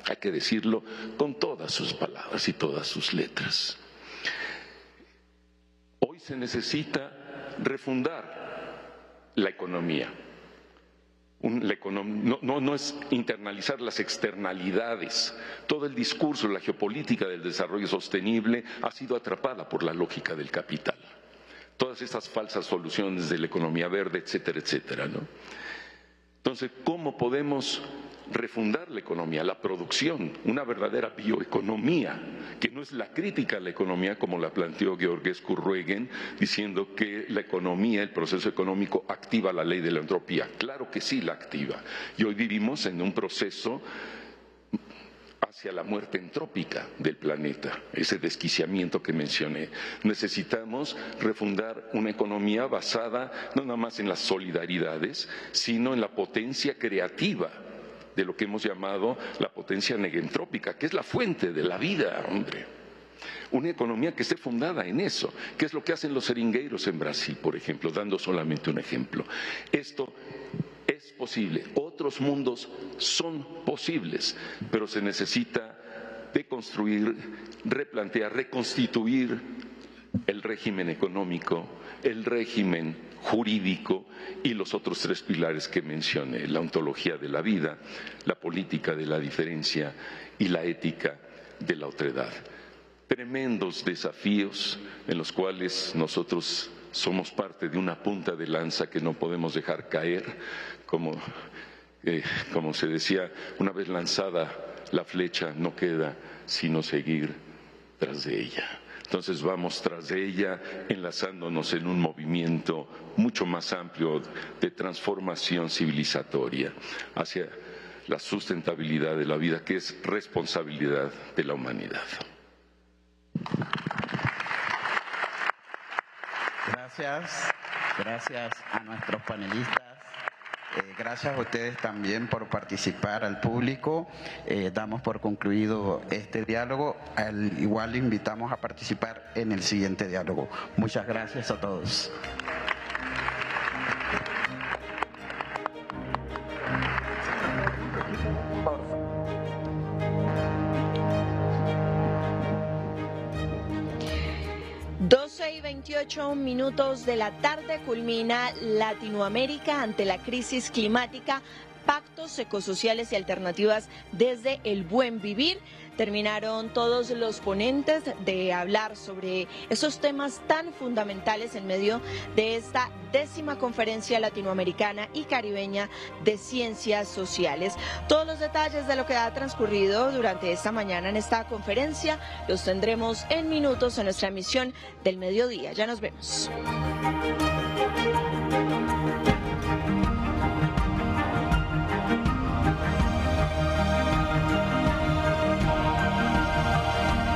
Hay que decirlo con todas sus palabras y todas sus letras. Hoy se necesita refundar la economía. No es internalizar las externalidades. Todo el discurso, la geopolítica del desarrollo sostenible ha sido atrapada por la lógica del capital. Todas estas falsas soluciones de la economía verde, etcétera, etcétera, ¿no? Entonces, ¿cómo podemos refundar la economía, la producción, una verdadera bioeconomía, que no es la crítica a la economía como la planteó Georgescu Ruegen, diciendo que la economía, el proceso económico activa la ley de la entropía? Claro que sí la activa. Y hoy vivimos en un proceso hacia la muerte entrópica del planeta, ese desquiciamiento que mencioné. Necesitamos refundar una economía basada no nada más en las solidaridades, sino en la potencia creativa de lo que hemos llamado la potencia negentrópica, que es la fuente de la vida, hombre. Una economía que esté fundada en eso, que es lo que hacen los seringueiros en Brasil, por ejemplo, dando solamente un ejemplo. Esto es posible, otros mundos son posibles, pero se necesita deconstruir, replantear, reconstituir el régimen económico, el régimen jurídico y los otros tres pilares que mencioné: la ontología de la vida, la política de la diferencia y la ética de la otredad. Tremendos desafíos en los cuales nosotros somos parte de una punta de lanza que no podemos dejar caer, como se decía, una vez lanzada la flecha no queda sino seguir tras de ella. Entonces vamos tras de ella, enlazándonos en un movimiento mucho más amplio de transformación civilizatoria hacia la sustentabilidad de la vida, que es responsabilidad de la humanidad. Gracias a nuestros panelistas. Gracias a ustedes también por participar, al público. Damos por concluido este diálogo. Al igual invitamos a participar en el siguiente diálogo. Muchas gracias a todos. y 28 minutos de la tarde culmina Latinoamérica ante la crisis climática, pactos ecosociales y alternativas desde el buen vivir. Terminaron todos los ponentes de hablar sobre esos temas tan fundamentales en medio de esta 10ª Conferencia Latinoamericana y Caribeña de Ciencias Sociales. Todos los detalles de lo que ha transcurrido durante esta mañana en esta conferencia los tendremos en minutos en nuestra emisión del mediodía. Ya nos vemos.